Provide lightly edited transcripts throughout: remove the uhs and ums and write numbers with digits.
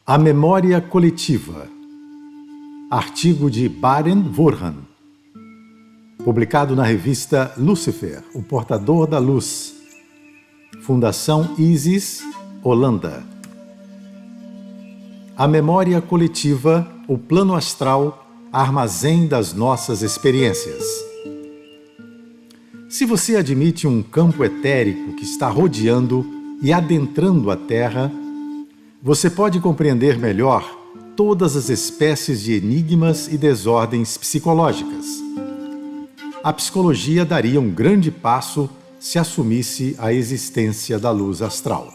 A memória coletiva. Artigo de Baden-Würhan. Publicado na revista Lucifer, o Portador da Luz. Fundação Isis, Holanda. A memória coletiva, o plano astral, armazém das nossas experiências. Se você admite um campo etérico que está rodeando e adentrando a Terra, você pode compreender melhor todas as espécies de enigmas e desordens psicológicas. A psicologia daria um grande passo se assumisse a existência da luz astral.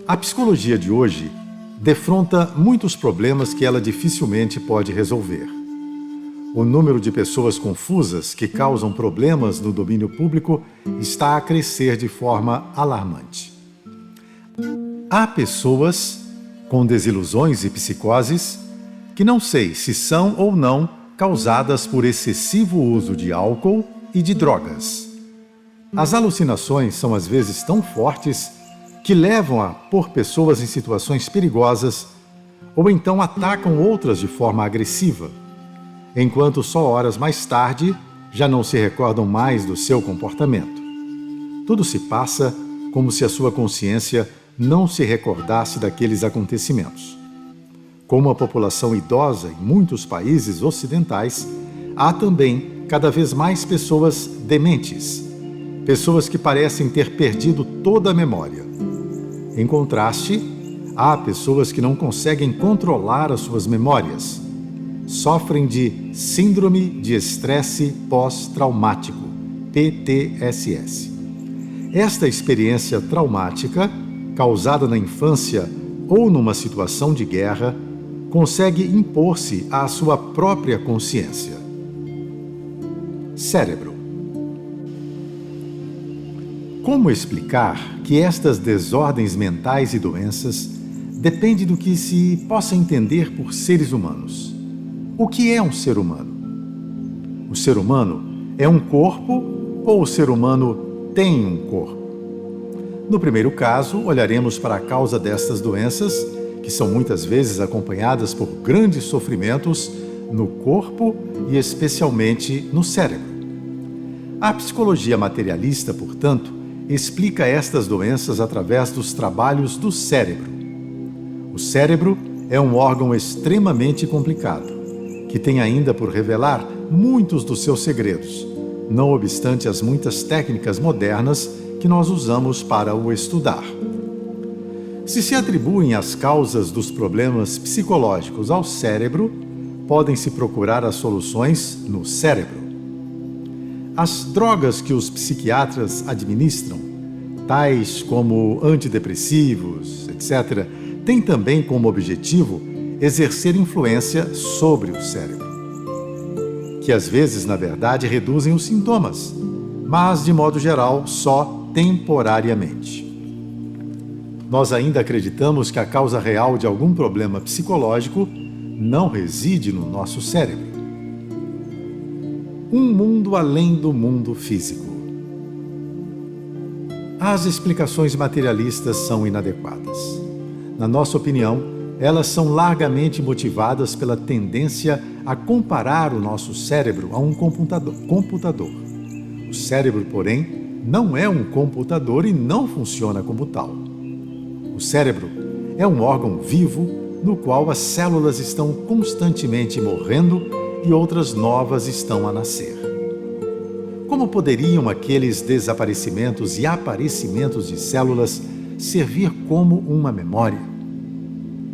A psicologia de hoje defronta muitos problemas que ela dificilmente pode resolver. O número de pessoas confusas que causam problemas no domínio público está a crescer de forma alarmante. Há pessoas com desilusões e psicoses que não sei se são ou não causadas por excessivo uso de álcool e de drogas. As alucinações são às vezes tão fortes que levam a pôr pessoas em situações perigosas ou então atacam outras de forma agressiva, enquanto só horas mais tarde já não se recordam mais do seu comportamento. Tudo se passa como se a sua consciência não se recordasse daqueles acontecimentos. Como a população idosa em muitos países ocidentais, há também cada vez mais pessoas dementes, pessoas que parecem ter perdido toda a memória. Em contraste, há pessoas que não conseguem controlar as suas memórias, sofrem de Síndrome de Estresse Pós-Traumático, PTSS. Esta experiência traumática, causada na infância ou numa situação de guerra, consegue impor-se à sua própria consciência. Cérebro. Como explicar que estas desordens mentais e doenças dependem do que se possa entender por seres humanos? O que é um ser humano? O ser humano é um corpo ou o ser humano tem um corpo? No primeiro caso, olharemos para a causa destas doenças, que são muitas vezes acompanhadas por grandes sofrimentos no corpo e especialmente no cérebro. A psicologia materialista, portanto, explica estas doenças através dos trabalhos do cérebro. O cérebro é um órgão extremamente complicado, que tem ainda por revelar muitos dos seus segredos, não obstante as muitas técnicas modernas que nós usamos para o estudar. Se atribuem as causas dos problemas psicológicos ao cérebro, podem-se procurar as soluções no cérebro. As drogas que os psiquiatras administram, tais como antidepressivos, etc., têm também como objetivo exercer influência sobre o cérebro, que às vezes, na verdade, reduzem os sintomas, mas, de modo geral, só temporariamente. Nós ainda acreditamos que a causa real de algum problema psicológico não reside no nosso cérebro. Um mundo além do mundo físico. As explicações materialistas são inadequadas. Na nossa opinião, elas são largamente motivadas pela tendência a comparar o nosso cérebro a um computador. O cérebro, porém, não é um computador e não funciona como tal. O cérebro é um órgão vivo no qual as células estão constantemente morrendo e outras novas estão a nascer. Como poderiam aqueles desaparecimentos e aparecimentos de células servir como uma memória?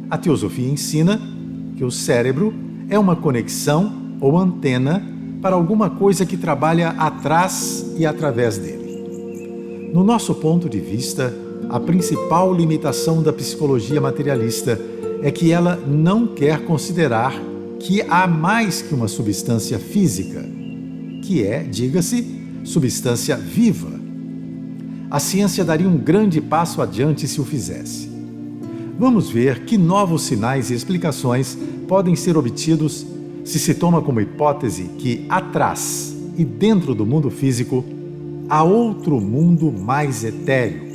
A teosofia ensina que o cérebro é uma conexão ou antena para alguma coisa que trabalha atrás e através dele. No nosso ponto de vista, a principal limitação da psicologia materialista é que ela não quer considerar que há mais que uma substância física, que é, diga-se, substância viva. A ciência daria um grande passo adiante se o fizesse. Vamos ver que novos sinais e explicações podem ser obtidos se toma como hipótese que atrás e dentro do mundo físico há outro mundo mais etéreo.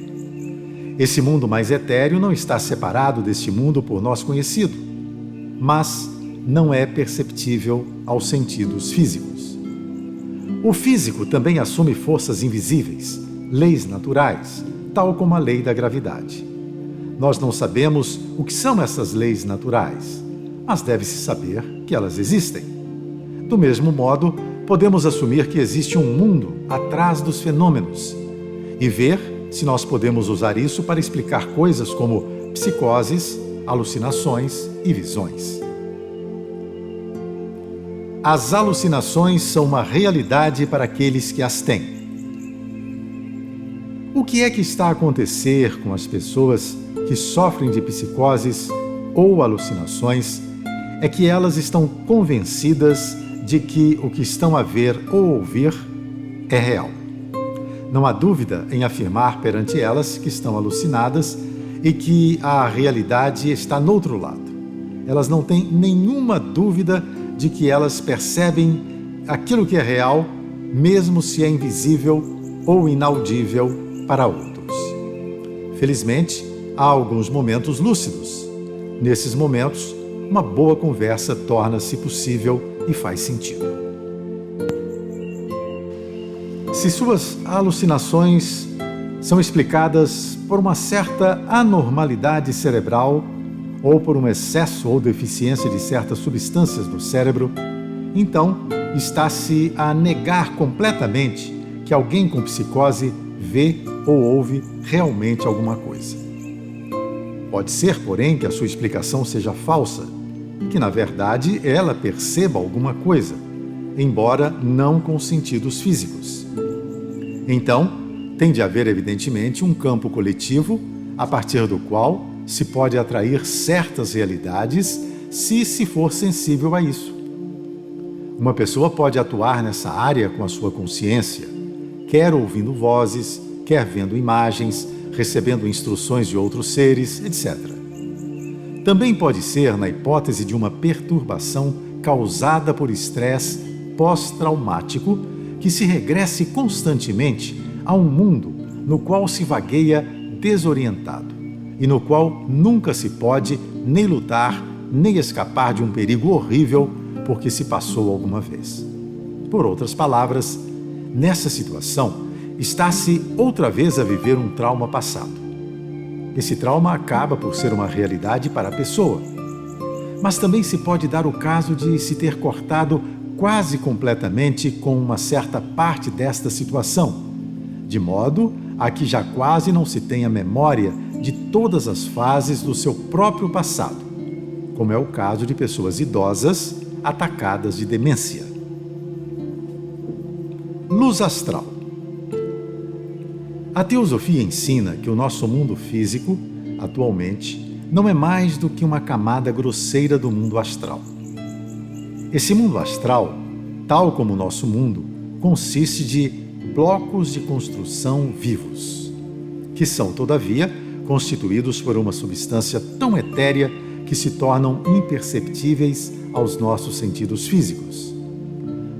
Esse mundo mais etéreo não está separado deste mundo por nós conhecido, mas não é perceptível aos sentidos físicos. O físico também assume forças invisíveis, leis naturais, tal como a lei da gravidade. Nós não sabemos o que são essas leis naturais, mas deve-se saber que elas existem. Do mesmo modo, podemos assumir que existe um mundo atrás dos fenômenos e ver se nós podemos usar isso para explicar coisas como psicoses, alucinações e visões. As alucinações são uma realidade para aqueles que as têm. O que é que está a acontecer com as pessoas que sofrem de psicoses ou alucinações é que elas estão convencidas de que o que estão a ver ou ouvir é real. Não há dúvida em afirmar perante elas que estão alucinadas e que a realidade está no outro lado. Elas não têm nenhuma dúvida de que elas percebem aquilo que é real, mesmo se é invisível ou inaudível para outros. Felizmente, há alguns momentos lúcidos. Nesses momentos, uma boa conversa torna-se possível e faz sentido. Se suas alucinações são explicadas por uma certa anormalidade cerebral ou por um excesso ou deficiência de certas substâncias no cérebro, então está-se a negar completamente que alguém com psicose vê ou ouve realmente alguma coisa. Pode ser, porém, que a sua explicação seja falsa e que, na verdade, ela perceba alguma coisa, embora não com sentidos físicos. Então, tem de haver, evidentemente, um campo coletivo a partir do qual se pode atrair certas realidades se for sensível a isso. Uma pessoa pode atuar nessa área com a sua consciência, quer ouvindo vozes, quer vendo imagens, recebendo instruções de outros seres, etc. Também pode ser na hipótese de uma perturbação causada por estresse pós-traumático que se regresse constantemente a um mundo no qual se vagueia desorientado e no qual nunca se pode nem lutar, nem escapar de um perigo horrível porque se passou alguma vez. Por outras palavras, nessa situação, está-se outra vez a viver um trauma passado. Esse trauma acaba por ser uma realidade para a pessoa, mas também se pode dar o caso de se ter cortado quase completamente com uma certa parte desta situação, de modo a que já quase não se tenha memória de todas as fases do seu próprio passado, como é o caso de pessoas idosas atacadas de demência. Luz astral. A teosofia ensina que o nosso mundo físico, atualmente, não é mais do que uma camada grosseira do mundo astral. Esse mundo astral, tal como o nosso mundo, consiste de blocos de construção vivos, que são, todavia, constituídos por uma substância tão etérea que se tornam imperceptíveis aos nossos sentidos físicos.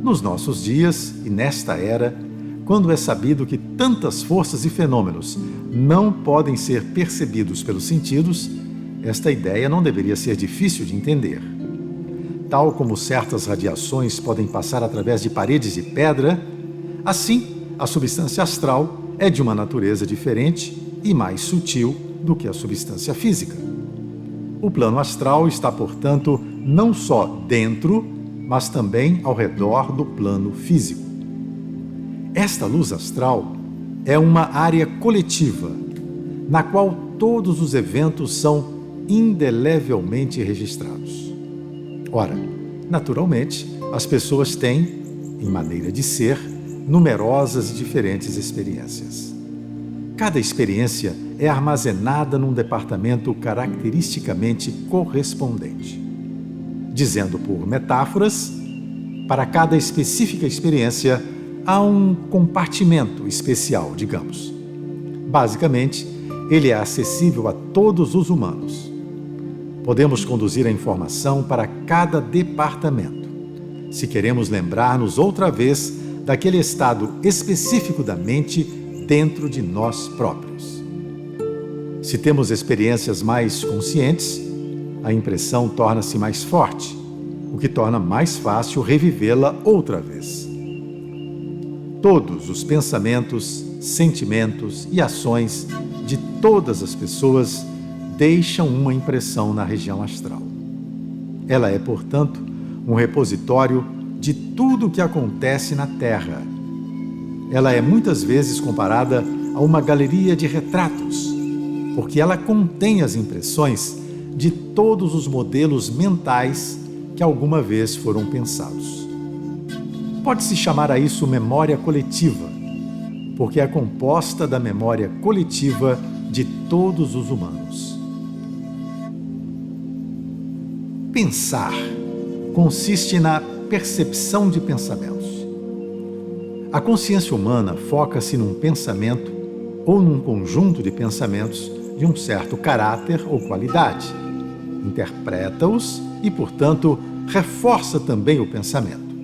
Nos nossos dias e nesta era, quando é sabido que tantas forças e fenômenos não podem ser percebidos pelos sentidos, esta ideia não deveria ser difícil de entender. Tal como certas radiações podem passar através de paredes de pedra, assim, a substância astral é de uma natureza diferente e mais sutil do que a substância física. O plano astral está, portanto, não só dentro, mas também ao redor do plano físico. Esta luz astral é uma área coletiva, na qual todos os eventos são indelevelmente registrados. Ora, naturalmente, as pessoas têm, em maneira de ser, numerosas e diferentes experiências. Cada experiência é armazenada num departamento caracteristicamente correspondente. Dizendo por metáforas, para cada específica experiência há um compartimento especial, digamos. Basicamente, ele é acessível a todos os humanos. Podemos conduzir a informação para cada departamento, se queremos lembrar-nos outra vez daquele estado específico da mente dentro de nós próprios. Se temos experiências mais conscientes, a impressão torna-se mais forte, o que torna mais fácil revivê-la outra vez. Todos os pensamentos, sentimentos e ações de todas as pessoas deixam uma impressão na região astral. Ela é, portanto, um repositório de tudo o que acontece na Terra. Ela é muitas vezes comparada a uma galeria de retratos, porque ela contém as impressões de todos os modelos mentais que alguma vez foram pensados. Pode-se chamar a isso memória coletiva, porque é composta da memória coletiva de todos os humanos. Pensar consiste na percepção de pensamentos. A consciência humana foca-se num pensamento ou num conjunto de pensamentos de um certo caráter ou qualidade, interpreta-os e, portanto, reforça também o pensamento.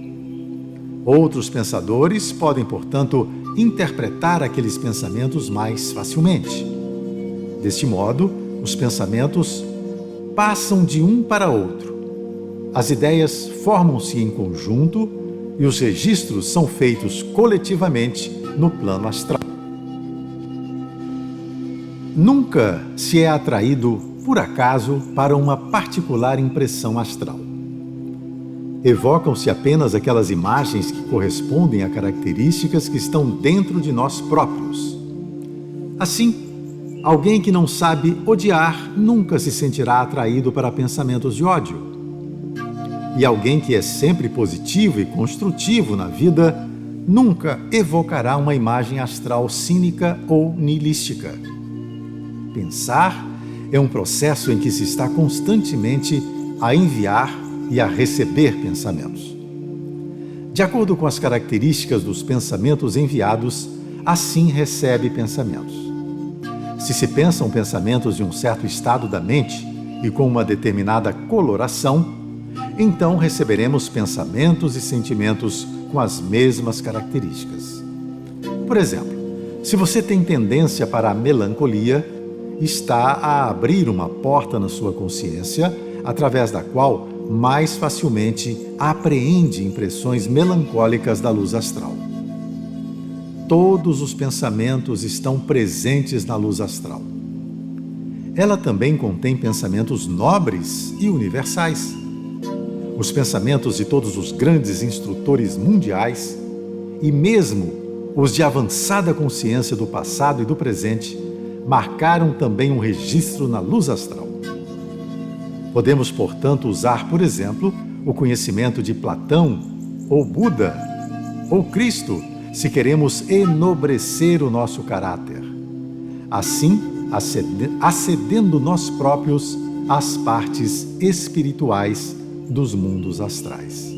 Outros pensadores podem, portanto, interpretar aqueles pensamentos mais facilmente. Deste modo, os pensamentos passam de um para outro. As ideias formam-se em conjunto e os registros são feitos coletivamente no plano astral. Nunca se é atraído, por acaso, para uma particular impressão astral. Evocam-se apenas aquelas imagens que correspondem a características que estão dentro de nós próprios. Assim, alguém que não sabe odiar nunca se sentirá atraído para pensamentos de ódio. E alguém que é sempre positivo e construtivo na vida nunca evocará uma imagem astral cínica ou nihilística. Pensar é um processo em que se está constantemente a enviar e a receber pensamentos. De acordo com as características dos pensamentos enviados, assim recebe pensamentos. Se se pensam pensamentos de um certo estado da mente e com uma determinada coloração, então receberemos pensamentos e sentimentos com as mesmas características. Por exemplo, se você tem tendência para a melancolia, está a abrir uma porta na sua consciência, através da qual mais facilmente apreende impressões melancólicas da luz astral. Todos os pensamentos estão presentes na luz astral. Ela também contém pensamentos nobres e universais. Os pensamentos de todos os grandes instrutores mundiais e mesmo os de avançada consciência do passado e do presente marcaram também um registro na luz astral. Podemos, portanto, usar, por exemplo, o conhecimento de Platão, ou Buda, ou Cristo, se queremos enobrecer o nosso caráter. Assim, acedendo nós próprios às partes espirituais dos mundos astrais.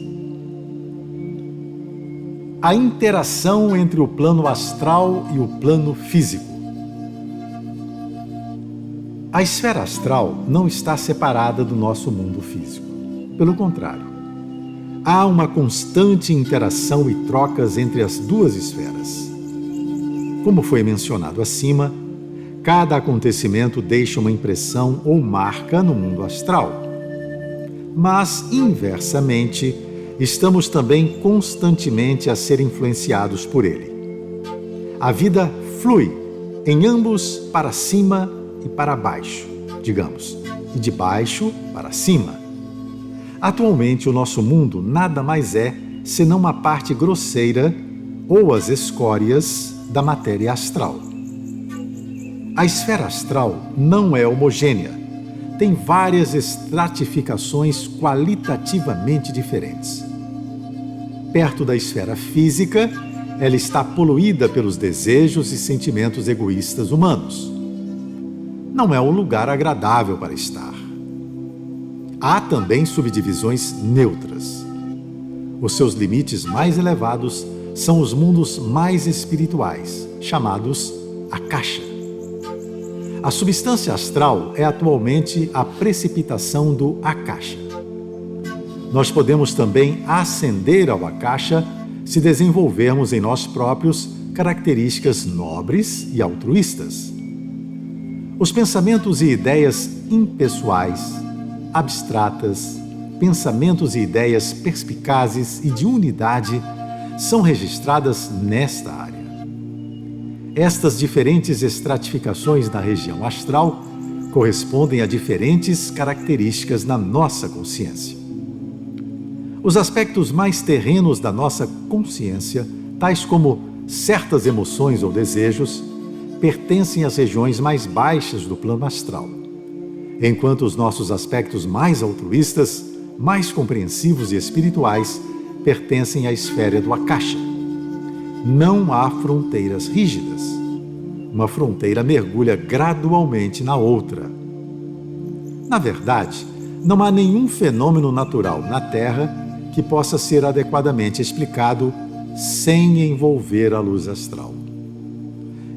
A interação entre o plano astral e o plano físico. A esfera astral não está separada do nosso mundo físico. Pelo contrário, há uma constante interação e trocas entre as duas esferas. Como foi mencionado acima, cada acontecimento deixa uma impressão ou marca no mundo astral. Mas, inversamente, estamos também constantemente a ser influenciados por ele. A vida flui em ambos para cima e para baixo, digamos, e de baixo para cima. Atualmente, o nosso mundo nada mais é senão uma parte grosseira ou as escórias da matéria astral. A esfera astral não é homogênea, tem várias estratificações qualitativamente diferentes. Perto da esfera física, ela está poluída pelos desejos e sentimentos egoístas humanos. Não é um lugar agradável para estar. Há também subdivisões neutras. Os seus limites mais elevados são os mundos mais espirituais, chamados Akasha. A substância astral é atualmente a precipitação do Akasha. Nós podemos também ascender ao Akasha se desenvolvermos em nós próprios características nobres e altruístas. Os pensamentos e ideias impessoais, abstratas, pensamentos e ideias perspicazes e de unidade são registradas nesta área. Estas diferentes estratificações na região astral correspondem a diferentes características na nossa consciência. Os aspectos mais terrenos da nossa consciência, tais como certas emoções ou desejos, pertencem às regiões mais baixas do plano astral, enquanto os nossos aspectos mais altruístas, mais compreensivos e espirituais pertencem à esfera do Akasha. Não há fronteiras rígidas. Uma fronteira mergulha gradualmente na outra. Na verdade, não há nenhum fenômeno natural na Terra que possa ser adequadamente explicado sem envolver a luz astral.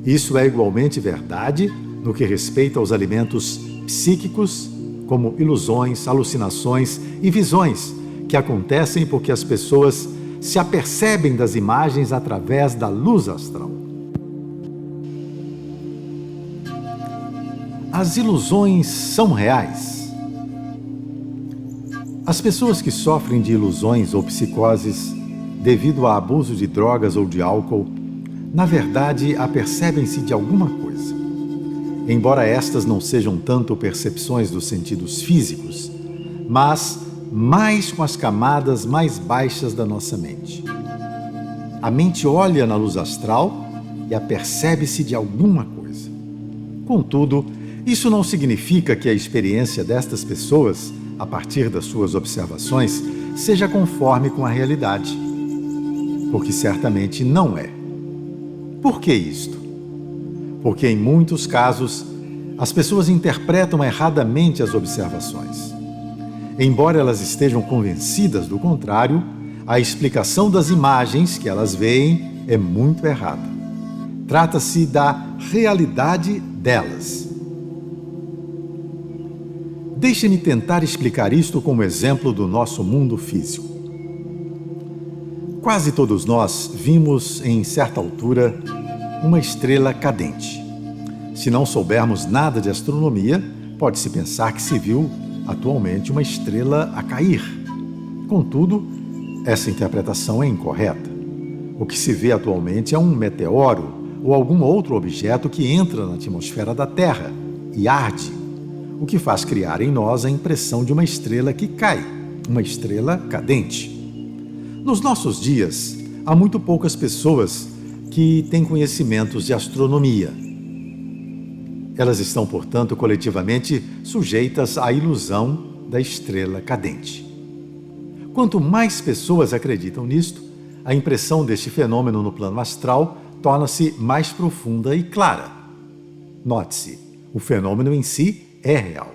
Isso é igualmente verdade no que respeita aos elementos psíquicos, como ilusões, alucinações e visões, que acontecem porque as pessoas se apercebem das imagens através da luz astral. As ilusões são reais? As pessoas que sofrem de ilusões ou psicoses devido a abuso de drogas ou de álcool, na verdade, apercebem-se de alguma coisa. Embora estas não sejam tanto percepções dos sentidos físicos, mas mais com as camadas mais baixas da nossa mente. A mente olha na luz astral e apercebe-se de alguma coisa. Contudo, isso não significa que a experiência destas pessoas, a partir das suas observações, seja conforme com a realidade. Porque certamente não é. Por que isto? Porque em muitos casos, as pessoas interpretam erradamente as observações. Embora elas estejam convencidas do contrário, a explicação das imagens que elas veem é muito errada. Trata-se da realidade delas. Deixe-me tentar explicar isto como exemplo do nosso mundo físico. Quase todos nós vimos, em certa altura, uma estrela cadente. Se não soubermos nada de astronomia, pode-se pensar que se viu atualmente uma estrela a cair. Contudo, essa interpretação é incorreta. O que se vê atualmente é um meteoro ou algum outro objeto que entra na atmosfera da Terra e arde, o que faz criar em nós a impressão de uma estrela que cai, uma estrela cadente. Nos nossos dias, há muito poucas pessoas que têm conhecimentos de astronomia. Elas estão, portanto, coletivamente sujeitas à ilusão da estrela cadente. Quanto mais pessoas acreditam nisto, a impressão deste fenômeno no plano astral torna-se mais profunda e clara. Note-se, o fenômeno em si é real.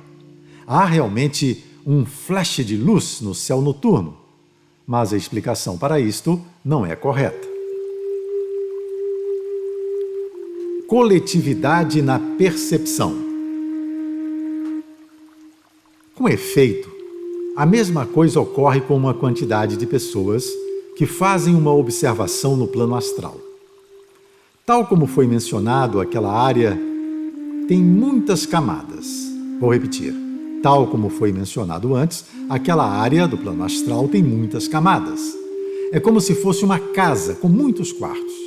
Há realmente um flash de luz no céu noturno, mas a explicação para isto não é correta. Coletividade na percepção. Com efeito, a mesma coisa ocorre com uma quantidade de pessoas que fazem uma observação no plano astral. Tal como foi mencionado, aquela área tem muitas camadas. Vou repetir. Tal como foi mencionado antes, aquela área do plano astral tem muitas camadas. É como se fosse uma casa com muitos quartos.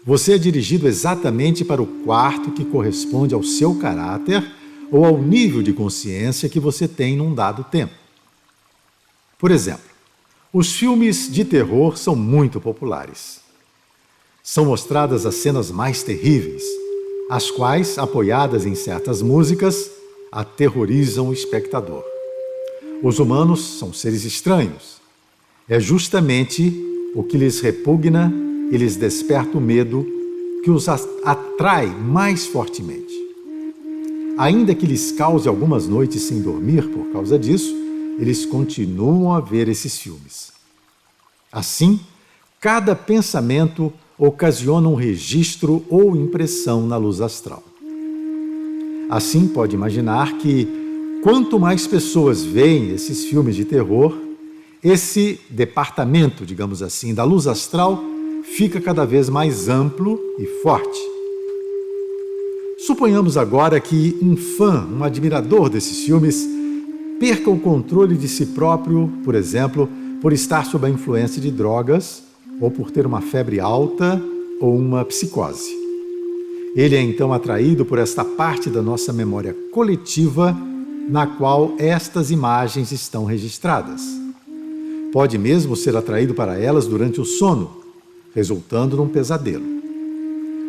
Você é dirigido exatamente para o quarto que corresponde ao seu caráter ou ao nível de consciência que você tem num dado tempo. Por exemplo, os filmes de terror são muito populares. São mostradas as cenas mais terríveis, as quais, apoiadas em certas músicas, aterrorizam o espectador. Os humanos são seres estranhos. É justamente o que lhes repugna e lhes desperta o medo que os atrai mais fortemente. Ainda que lhes cause algumas noites sem dormir por causa disso, eles continuam a ver esses filmes. Assim, cada pensamento ocasiona um registro ou impressão na luz astral. Assim, pode imaginar que, quanto mais pessoas veem esses filmes de terror, esse departamento, digamos assim, da luz astral fica cada vez mais amplo e forte. Suponhamos agora que um fã, um admirador desses filmes, perca o controle de si próprio, por exemplo, por estar sob a influência de drogas, ou por ter uma febre alta ou uma psicose. Ele é então atraído por esta parte da nossa memória coletiva na qual estas imagens estão registradas. Pode mesmo ser atraído para elas durante o sono, resultando num pesadelo.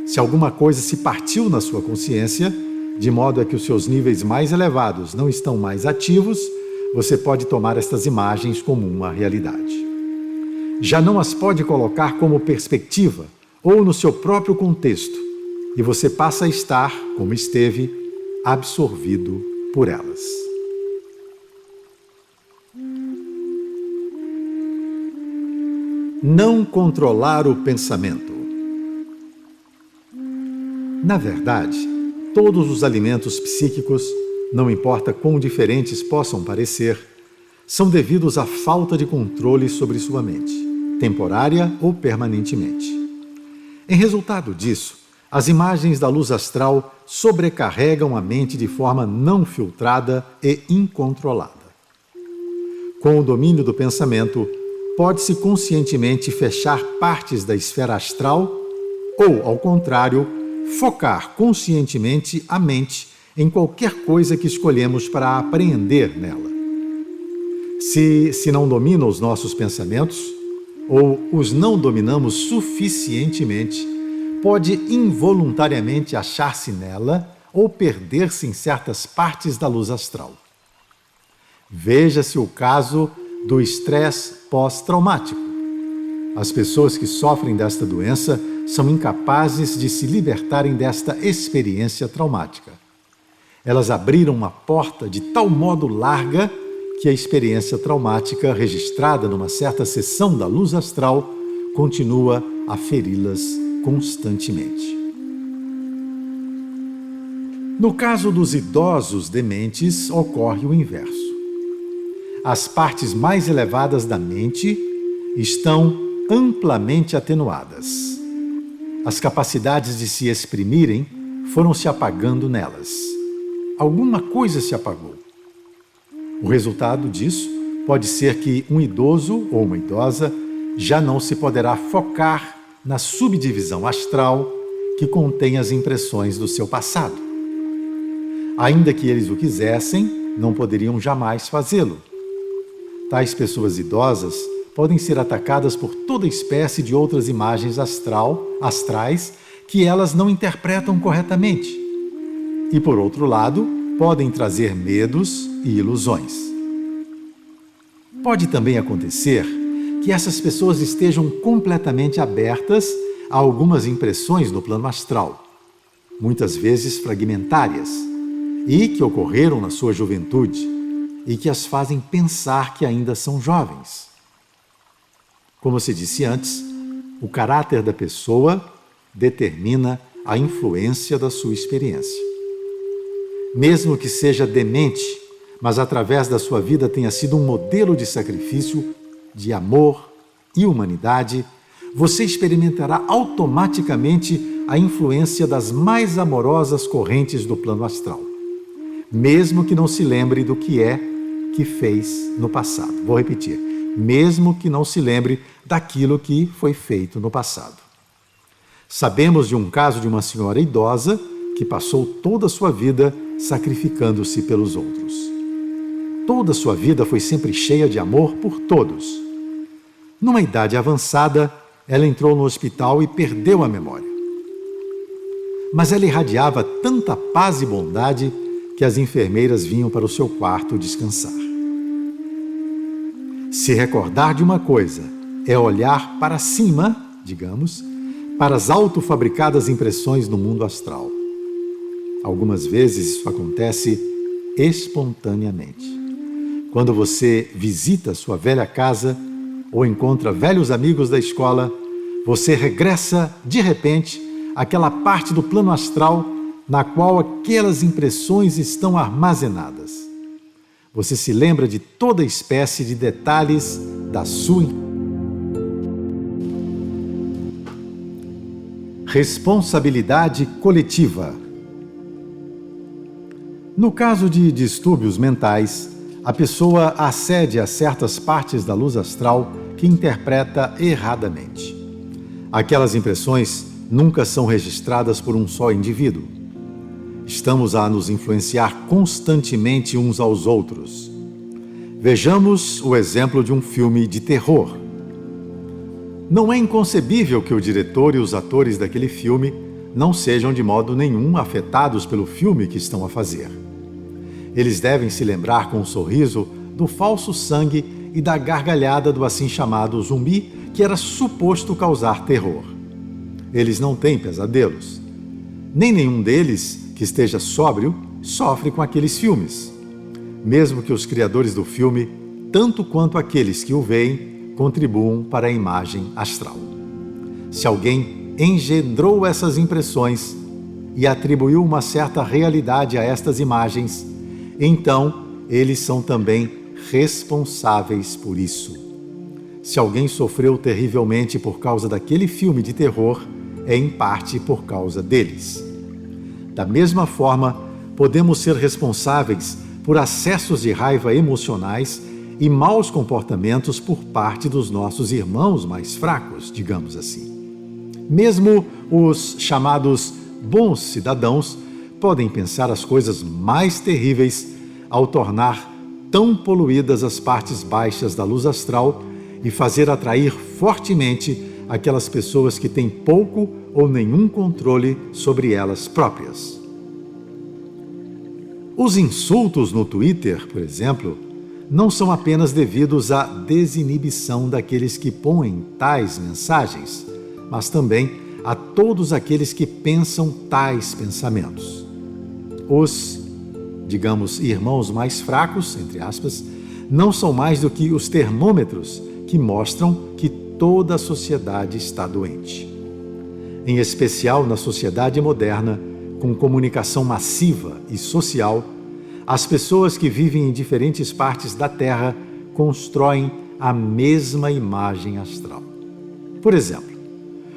Se alguma coisa se partiu na sua consciência, de modo a que os seus níveis mais elevados não estão mais ativos, você pode tomar estas imagens como uma realidade. Já não as pode colocar como perspectiva ou no seu próprio contexto, e você passa a estar, como esteve, absorvido por elas. Não controlar o pensamento. Na verdade, todos os alimentos psíquicos, não importa quão diferentes possam parecer, são devidos à falta de controle sobre sua mente, temporária ou permanentemente. Em resultado disso, as imagens da luz astral sobrecarregam a mente de forma não filtrada e incontrolada. Com o domínio do pensamento, pode-se conscientemente fechar partes da esfera astral ou, ao contrário, focar conscientemente a mente em qualquer coisa que escolhemos para apreender nela. Se não domina os nossos pensamentos, ou os não dominamos suficientemente, pode involuntariamente achar-se nela ou perder-se em certas partes da luz astral. Veja-se o caso do estresse pós-traumático. As pessoas que sofrem desta doença são incapazes de se libertarem desta experiência traumática. Elas abriram uma porta de tal modo larga que a experiência traumática registrada numa certa seção da luz astral continua a feri-las constantemente. No caso dos idosos dementes, ocorre o inverso. As partes mais elevadas da mente estão amplamente atenuadas. As capacidades de se exprimirem foram se apagando nelas. Alguma coisa se apagou. O resultado disso pode ser que um idoso ou uma idosa já não se poderá focar na subdivisão astral que contém as impressões do seu passado. Ainda que eles o quisessem, não poderiam jamais fazê-lo. Tais pessoas idosas podem ser atacadas por toda espécie de outras imagens astrais que elas não interpretam corretamente. E, por outro lado, podem trazer medos e ilusões. Pode também acontecer que essas pessoas estejam completamente abertas a algumas impressões no plano astral, muitas vezes fragmentárias, e que ocorreram na sua juventude, e que as fazem pensar que ainda são jovens. Como se disse antes, o caráter da pessoa determina a influência da sua experiência. Mesmo que seja demente, mas através da sua vida tenha sido um modelo de sacrifício, de amor e humanidade, você experimentará automaticamente a influência das mais amorosas correntes do plano astral, mesmo que não se lembre do que fez no passado. Vou repetir, mesmo que não se lembre daquilo que foi feito no passado. Sabemos de um caso de uma senhora idosa que passou toda a sua vida sacrificando-se pelos outros. Toda a sua vida foi sempre cheia de amor por todos. Numa idade avançada, ela entrou no hospital e perdeu a memória. Mas ela irradiava tanta paz e bondade que as enfermeiras vinham para o seu quarto descansar. Se recordar de uma coisa é olhar para cima, digamos, para as autofabricadas impressões no mundo astral. Algumas vezes isso acontece espontaneamente. Quando você visita sua velha casa ou encontra velhos amigos da escola, você regressa de repente àquela parte do plano astral na qual aquelas impressões estão armazenadas. Você se lembra de toda espécie de detalhes da sua responsabilidade coletiva. No caso de distúrbios mentais, a pessoa acede a certas partes da luz astral que interpreta erradamente. Aquelas impressões nunca são registradas por um só indivíduo. Estamos a nos influenciar constantemente uns aos outros. Vejamos o exemplo de um filme de terror. Não é inconcebível que o diretor e os atores daquele filme não sejam de modo nenhum afetados pelo filme que estão a fazer. Eles devem se lembrar com um sorriso do falso sangue e da gargalhada do assim chamado zumbi que era suposto causar terror. Eles não têm pesadelos. Nem nenhum deles que esteja sóbrio sofre com aqueles filmes. Mesmo que os criadores do filme, tanto quanto aqueles que o veem, contribuam para a imagem astral. Se alguém engendrou essas impressões e atribuiu uma certa realidade a estas imagens, então eles são também responsáveis por isso. Se alguém sofreu terrivelmente por causa daquele filme de terror, é em parte por causa deles. Da mesma forma, podemos ser responsáveis por acessos de raiva emocionais e maus comportamentos por parte dos nossos irmãos mais fracos, digamos assim. Mesmo os chamados bons cidadãos podem pensar as coisas mais terríveis ao tornar tão poluídas as partes baixas da luz astral e fazer atrair fortemente aquelas pessoas que têm pouco ou nenhum controle sobre elas próprias. Os insultos no Twitter, por exemplo, não são apenas devidos à desinibição daqueles que põem tais mensagens, mas também a todos aqueles que pensam tais pensamentos. Os, digamos, irmãos mais fracos, entre aspas, não são mais do que os termômetros que mostram que toda a sociedade está doente. Em especial na sociedade moderna, com comunicação massiva e social, as pessoas que vivem em diferentes partes da Terra constroem a mesma imagem astral. Por exemplo,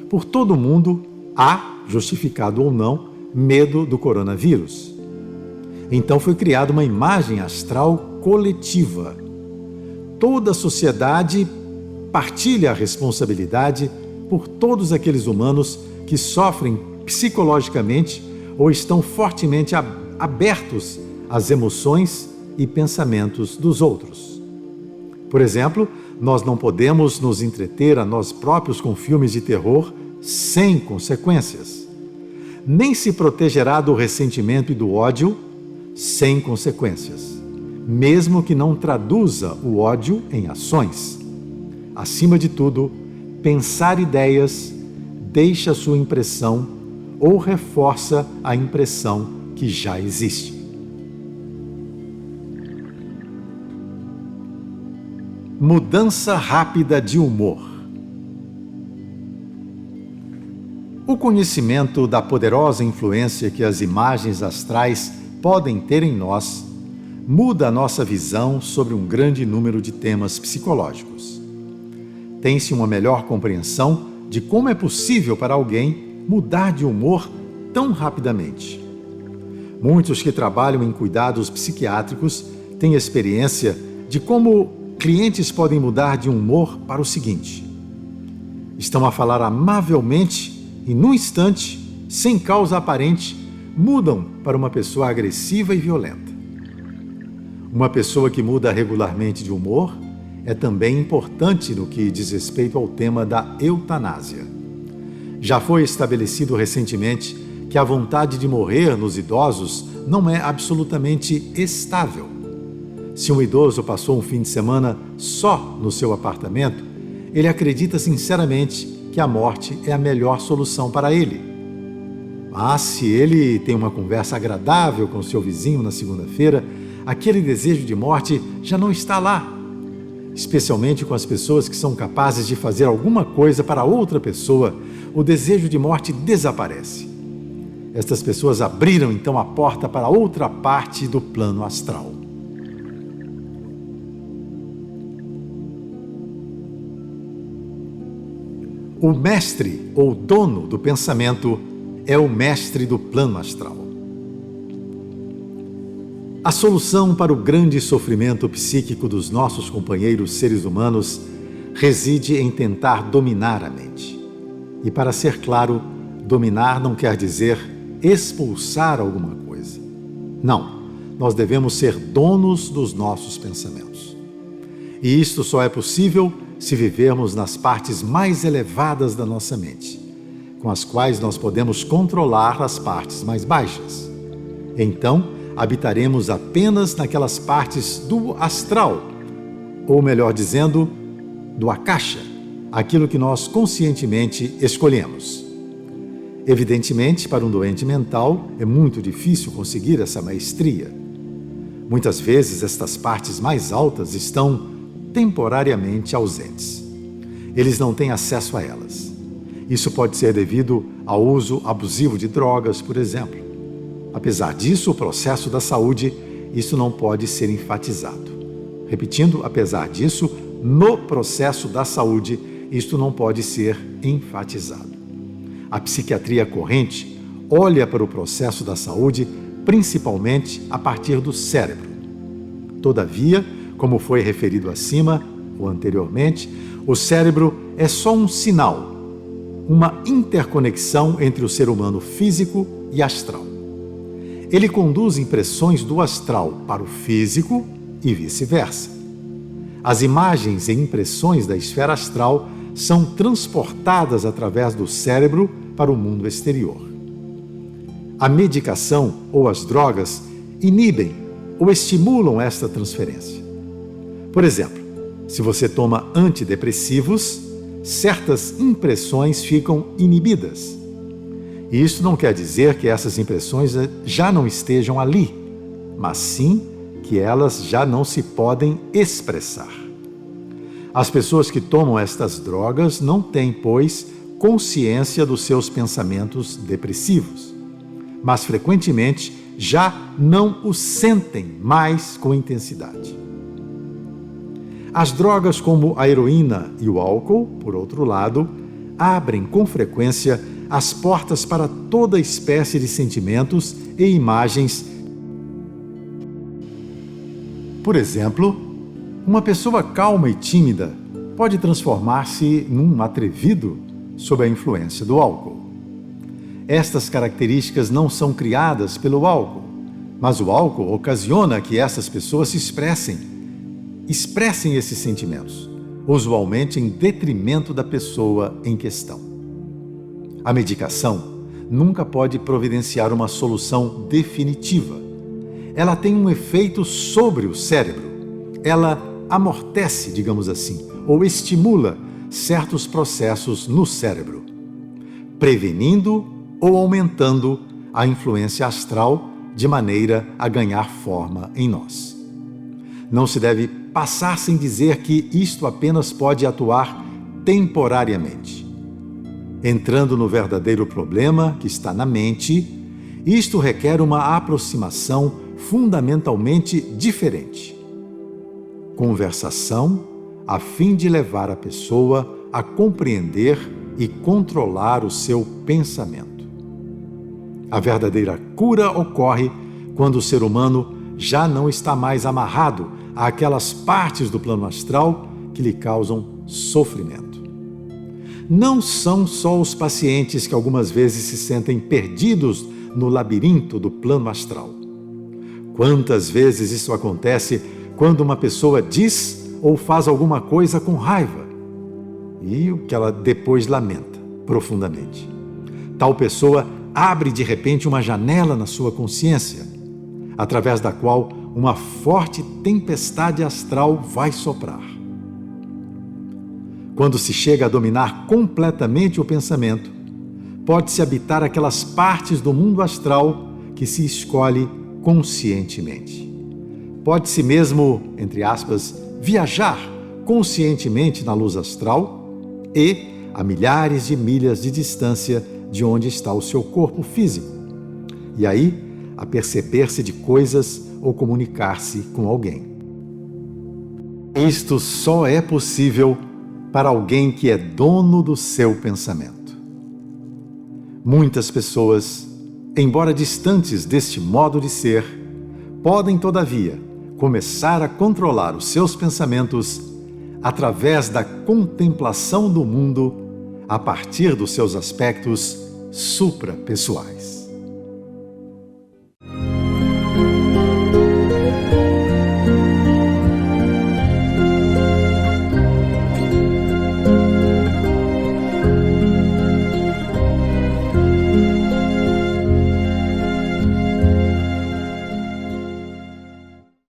por todo o mundo há, justificado ou não, medo do coronavírus. Então foi criada uma imagem astral coletiva. Toda a sociedade partilha a responsabilidade por todos aqueles humanos que sofrem psicologicamente ou estão fortemente abertos às emoções e pensamentos dos outros. Por exemplo, nós não podemos nos entreter a nós próprios com filmes de terror sem consequências. Nem se protegerá do ressentimento e do ódio sem consequências, mesmo que não traduza o ódio em ações. Acima de tudo, pensar ideias deixa sua impressão ou reforça a impressão que já existe. Mudança rápida de humor. O conhecimento da poderosa influência que as imagens astrais podem ter em nós muda a nossa visão sobre um grande número de temas psicológicos. Tem-se uma melhor compreensão de como é possível para alguém mudar de humor tão rapidamente. Muitos que trabalham em cuidados psiquiátricos têm experiência de como clientes podem mudar de humor para o seguinte: estão a falar amavelmente e, num instante, sem causa aparente, mudam para uma pessoa agressiva e violenta. Uma pessoa que muda regularmente de humor é também importante no que diz respeito ao tema da eutanásia. Já foi estabelecido recentemente que a vontade de morrer nos idosos não é absolutamente estável. Se um idoso passou um fim de semana só no seu apartamento, ele acredita sinceramente que a morte é a melhor solução para ele. Mas se ele tem uma conversa agradável com seu vizinho na segunda-feira, aquele desejo de morte já não está lá. Especialmente com as pessoas que são capazes de fazer alguma coisa para outra pessoa, o desejo de morte desaparece. Estas pessoas abriram então a porta para outra parte do plano astral. O mestre ou dono do pensamento é o mestre do plano astral. A solução para o grande sofrimento psíquico dos nossos companheiros seres humanos reside em tentar dominar a mente. E, para ser claro, dominar não quer dizer expulsar alguma coisa. Não, nós devemos ser donos dos nossos pensamentos. E isto só é possível se vivermos nas partes mais elevadas da nossa mente, com as quais nós podemos controlar as partes mais baixas. Então, habitaremos apenas naquelas partes do astral, ou melhor dizendo, do akasha, aquilo que nós conscientemente escolhemos. Evidentemente, para um doente mental, é muito difícil conseguir essa maestria. Muitas vezes, estas partes mais altas estão temporariamente ausentes. Eles não têm acesso a elas. Isso pode ser devido ao uso abusivo de drogas, por exemplo. Apesar disso, o processo da saúde, isso não pode ser enfatizado. Repetindo, apesar disso, no processo da saúde, isto não pode ser enfatizado. A psiquiatria corrente olha para o processo da saúde principalmente a partir do cérebro. Todavia, como foi referido acima ou anteriormente, o cérebro é só um sinal, uma interconexão entre o ser humano físico e astral. Ele conduz impressões do astral para o físico e vice-versa. As imagens e impressões da esfera astral são transportadas através do cérebro para o mundo exterior. A medicação ou as drogas inibem ou estimulam esta transferência. Por exemplo, se você toma antidepressivos, certas impressões ficam inibidas. E isso não quer dizer que essas impressões já não estejam ali, mas sim que elas já não se podem expressar. As pessoas que tomam estas drogas não têm, pois, consciência dos seus pensamentos depressivos, mas frequentemente já não os sentem mais com intensidade. As drogas como a heroína e o álcool, por outro lado, abrem com frequência as portas para toda espécie de sentimentos e imagens. Por exemplo, uma pessoa calma e tímida pode transformar-se num atrevido sob a influência do álcool. Estas características não são criadas pelo álcool, mas o álcool ocasiona que essas pessoas se expressem esses sentimentos, usualmente em detrimento da pessoa em questão. A medicação nunca pode providenciar uma solução definitiva. Ela tem um efeito sobre o cérebro. Ela amortece, digamos assim, ou estimula certos processos no cérebro, prevenindo ou aumentando a influência astral de maneira a ganhar forma em nós. Não se deve passar sem dizer que isto apenas pode atuar temporariamente. Entrando no verdadeiro problema que está na mente, isto requer uma aproximação fundamentalmente diferente. Conversação a fim de levar a pessoa a compreender e controlar o seu pensamento. A verdadeira cura ocorre quando o ser humano já não está mais amarrado àquelas partes do plano astral que lhe causam sofrimento. Não são só os pacientes que algumas vezes se sentem perdidos no labirinto do plano astral. Quantas vezes isso acontece quando uma pessoa diz ou faz alguma coisa com raiva e o que ela depois lamenta profundamente. Tal pessoa abre de repente uma janela na sua consciência, através da qual uma forte tempestade astral vai soprar. Quando se chega a dominar completamente o pensamento, pode-se habitar aquelas partes do mundo astral que se escolhe conscientemente. Pode-se mesmo, entre aspas, viajar conscientemente na luz astral e a milhares de milhas de distância de onde está o seu corpo físico. E aí, aperceber-se de coisas ou comunicar-se com alguém. Isto só é possível para alguém que é dono do seu pensamento. Muitas pessoas, embora distantes deste modo de ser, podem, todavia, começar a controlar os seus pensamentos através da contemplação do mundo a partir dos seus aspectos suprapessoais.